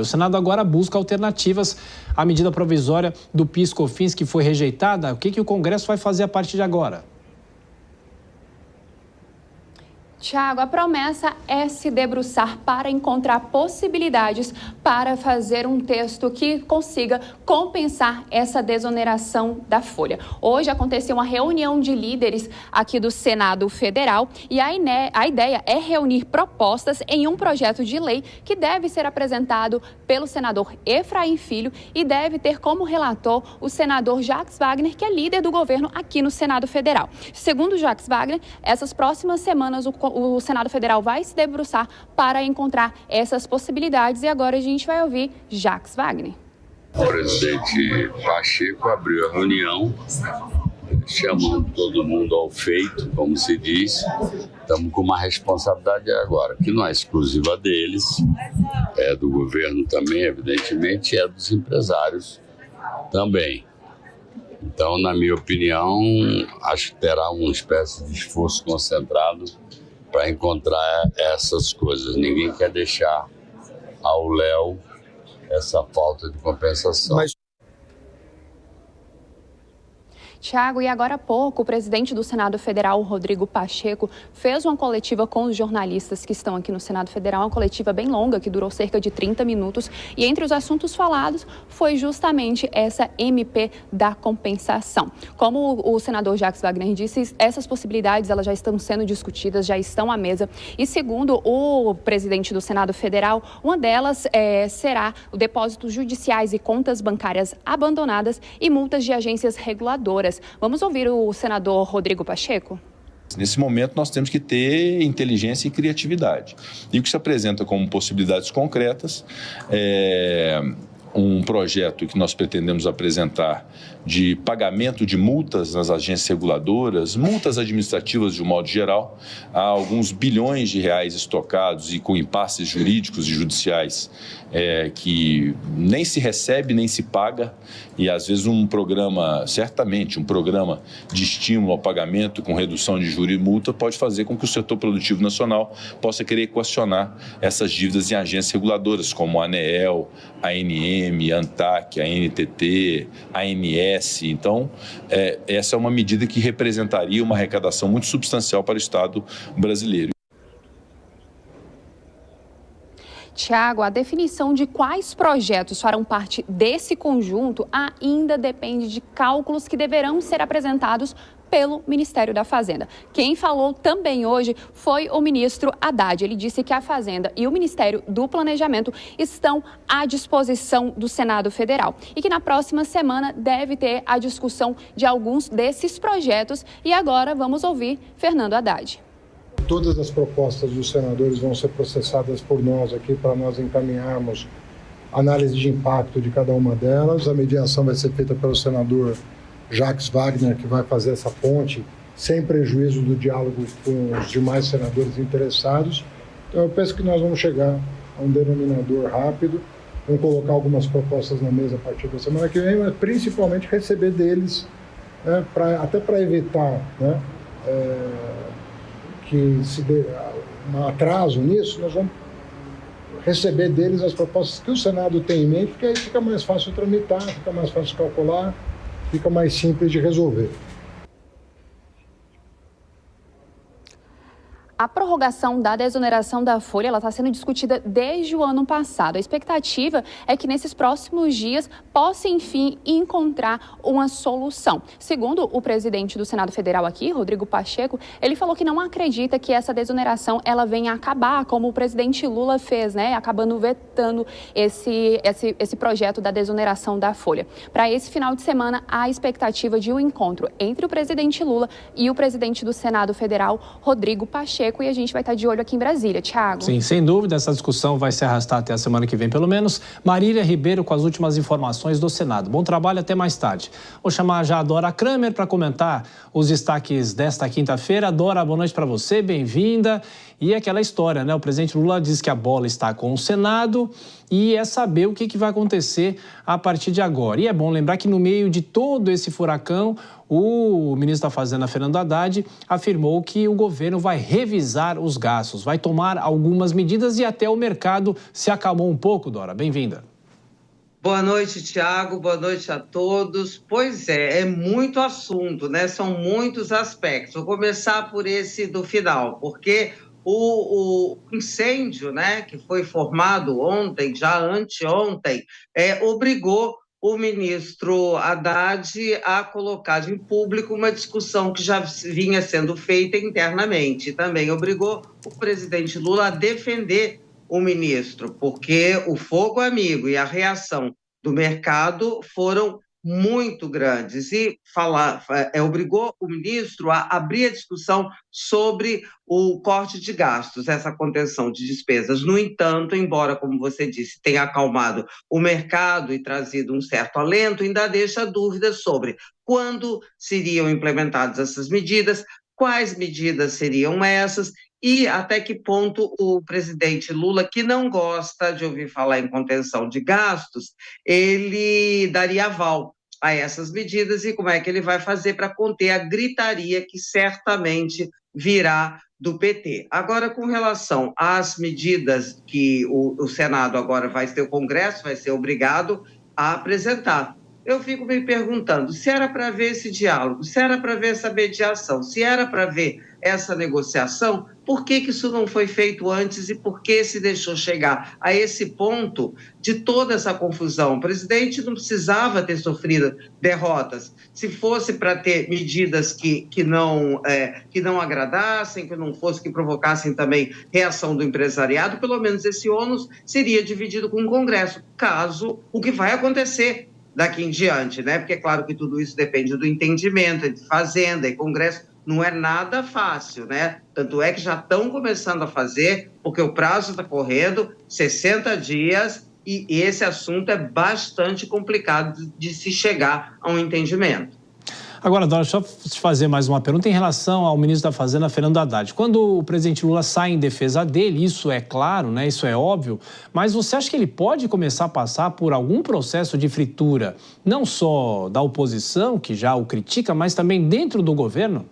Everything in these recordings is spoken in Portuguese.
O Senado agora busca alternativas à medida provisória do PIS/COFINS que foi rejeitada. O que o Congresso vai fazer a partir de agora? Tiago, a promessa é se debruçar para encontrar possibilidades para fazer um texto que consiga compensar essa desoneração da folha. Hoje aconteceu uma reunião de líderes aqui do Senado Federal e a ideia é reunir propostas em um projeto de lei que deve ser apresentado pelo senador Efraim Filho e deve ter como relator o senador Jacques Wagner, que é líder do governo aqui no Senado Federal. Segundo Jacques Wagner, essas próximas semanas o Senado Federal vai se debruçar para encontrar essas possibilidades e agora a gente vai ouvir Jacques Wagner. O presidente Pacheco abriu a reunião, chamando todo mundo ao feito, como se diz. Estamos com uma responsabilidade agora, que não é exclusiva deles, é do governo também, evidentemente, é dos empresários também. Então, na minha opinião, acho que terá uma espécie de esforço concentrado para encontrar essas coisas. Ninguém quer deixar ao léu essa falta de compensação. Tiago, e agora há pouco, o presidente do Senado Federal, Rodrigo Pacheco, fez uma coletiva com os jornalistas que estão aqui no Senado Federal, uma coletiva bem longa, que durou cerca de 30 minutos, e entre os assuntos falados foi justamente essa MP da compensação. Como o senador Jacques Wagner disse, essas possibilidades elas já estão sendo discutidas, já estão à mesa, e segundo o presidente do Senado Federal, uma delas será o depósitos judiciais e contas bancárias abandonadas e multas de agências reguladoras. Vamos ouvir o senador Rodrigo Pacheco? Nesse momento, nós temos que ter inteligência e criatividade. E o que se apresenta como possibilidades concretas é um projeto que nós pretendemos apresentar de pagamento de multas nas agências reguladoras, multas administrativas de um modo geral. Há alguns bilhões de reais estocados e com impasses jurídicos e judiciais que nem se recebe, nem se paga, e às vezes certamente um programa de estímulo ao pagamento com redução de juros e multa pode fazer com que o setor produtivo nacional possa querer equacionar essas dívidas em agências reguladoras, como a ANEEL, a ANM, a ANTAC, a NTT, a ANS. Então, essa é uma medida que representaria uma arrecadação muito substancial para o Estado brasileiro. Tiago, a definição de quais projetos farão parte desse conjunto ainda depende de cálculos que deverão ser apresentados pelo Ministério da Fazenda. Quem falou também hoje foi o ministro Haddad. Ele disse que a Fazenda e o Ministério do Planejamento estão à disposição do Senado Federal e que na próxima semana deve ter a discussão de alguns desses projetos. E agora vamos ouvir Fernando Haddad. Todas as propostas dos senadores vão ser processadas por nós aqui para nós encaminharmos análise de impacto de cada uma delas. A mediação vai ser feita pelo senador Jacques Wagner, que vai fazer essa ponte sem prejuízo do diálogo com os demais senadores interessados. Então eu penso que nós vamos chegar a um denominador rápido, vamos colocar algumas propostas na mesa a partir da semana que vem, mas principalmente receber deles, até para evitar que se dê um atraso nisso, nós vamos receber deles as propostas que o Senado tem em mente, porque aí fica mais fácil tramitar, fica mais fácil calcular, fica mais simples de resolver. A prorrogação da desoneração da folha está sendo discutida desde o ano passado. A expectativa é que nesses próximos dias possa, enfim, encontrar uma solução. Segundo o presidente do Senado Federal aqui, Rodrigo Pacheco, ele falou que não acredita que essa desoneração ela venha acabar, como o presidente Lula fez, acabando vetando esse projeto da desoneração da folha. Para esse final de semana, há a expectativa de um encontro entre o presidente Lula e o presidente do Senado Federal, Rodrigo Pacheco. E a gente vai estar de olho aqui em Brasília, Tiago. Sim, sem dúvida, essa discussão vai se arrastar até a semana que vem, pelo menos. Marília Ribeiro com as últimas informações do Senado. Bom trabalho, até mais tarde. Vou chamar já a Dora Kramer para comentar os destaques desta quinta-feira. Dora, boa noite para você, bem-vinda. E aquela história, o presidente Lula diz que a bola está com o Senado e é saber o que vai acontecer a partir de agora. E é bom lembrar que no meio de todo esse furacão, o ministro da Fazenda, Fernando Haddad, afirmou que o governo vai revisar os gastos, vai tomar algumas medidas e até o mercado se acalmou um pouco, Dora. Bem-vinda. Boa noite, Tiago. Boa noite a todos. Pois é muito assunto, né? São muitos aspectos. Vou começar por esse do final, porque o incêndio, né, que foi formado ontem, já anteontem, obrigou o ministro Haddad a colocar em público uma discussão que já vinha sendo feita internamente. Também obrigou o presidente Lula a defender o ministro, porque o fogo amigo e a reação do mercado foram muito grandes e obrigou o ministro a abrir a discussão sobre o corte de gastos, essa contenção de despesas. No entanto, embora, como você disse, tenha acalmado o mercado e trazido um certo alento, ainda deixa dúvidas sobre quando seriam implementadas essas medidas, quais medidas seriam essas e até que ponto o presidente Lula, que não gosta de ouvir falar em contenção de gastos, ele daria aval a essas medidas e como é que ele vai fazer para conter a gritaria que certamente virá do PT. Agora, com relação às medidas que o Senado agora vai ter, o Congresso vai ser obrigado a apresentar. Eu fico me perguntando, se era para ver esse diálogo, se era para ver essa mediação, se era para ver essa negociação, por que isso não foi feito antes e por que se deixou chegar a esse ponto de toda essa confusão? O presidente não precisava ter sofrido derrotas. Se fosse para ter medidas que não agradassem, que não fosse que provocassem também reação do empresariado, pelo menos esse ônus seria dividido com o Congresso, caso o que vai acontecer daqui em diante, né? Porque é claro que tudo isso depende do entendimento entre Fazenda e Congresso, não é nada fácil, né? Tanto é que já estão começando a fazer, porque o prazo está correndo, 60 dias, e esse assunto é bastante complicado de se chegar a um entendimento. Agora, Dora, deixa eu te fazer mais uma pergunta em relação ao ministro da Fazenda, Fernando Haddad. Quando o presidente Lula sai em defesa dele, isso é claro, né? Isso é óbvio, mas você acha que ele pode começar a passar por algum processo de fritura, não só da oposição, que já o critica, mas também dentro do governo?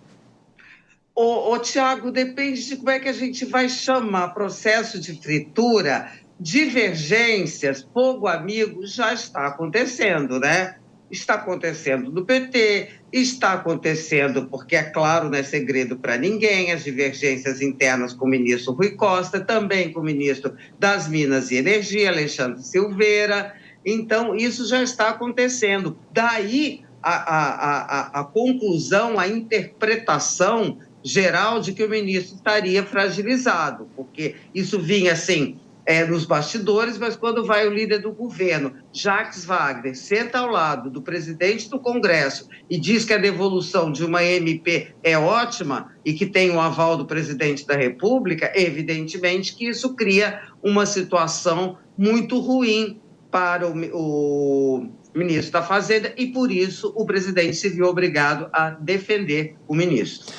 Tiago, depende de como é que a gente vai chamar processo de fritura. Divergências, fogo amigo, já está acontecendo, né? Está acontecendo no PT, está acontecendo porque, é claro, não é segredo para ninguém, as divergências internas com o ministro Rui Costa, também com o ministro das Minas e Energia, Alexandre Silveira. Então, isso já está acontecendo. Daí a conclusão, a interpretação geral de que o ministro estaria fragilizado, porque isso vinha assim nos bastidores, mas quando vai o líder do governo, Jacques Wagner, senta ao lado do presidente do Congresso e diz que a devolução de uma MP é ótima e que tem o aval do presidente da República, evidentemente que isso cria uma situação muito ruim para o ministro da Fazenda e, por isso, o presidente se viu obrigado a defender o ministro.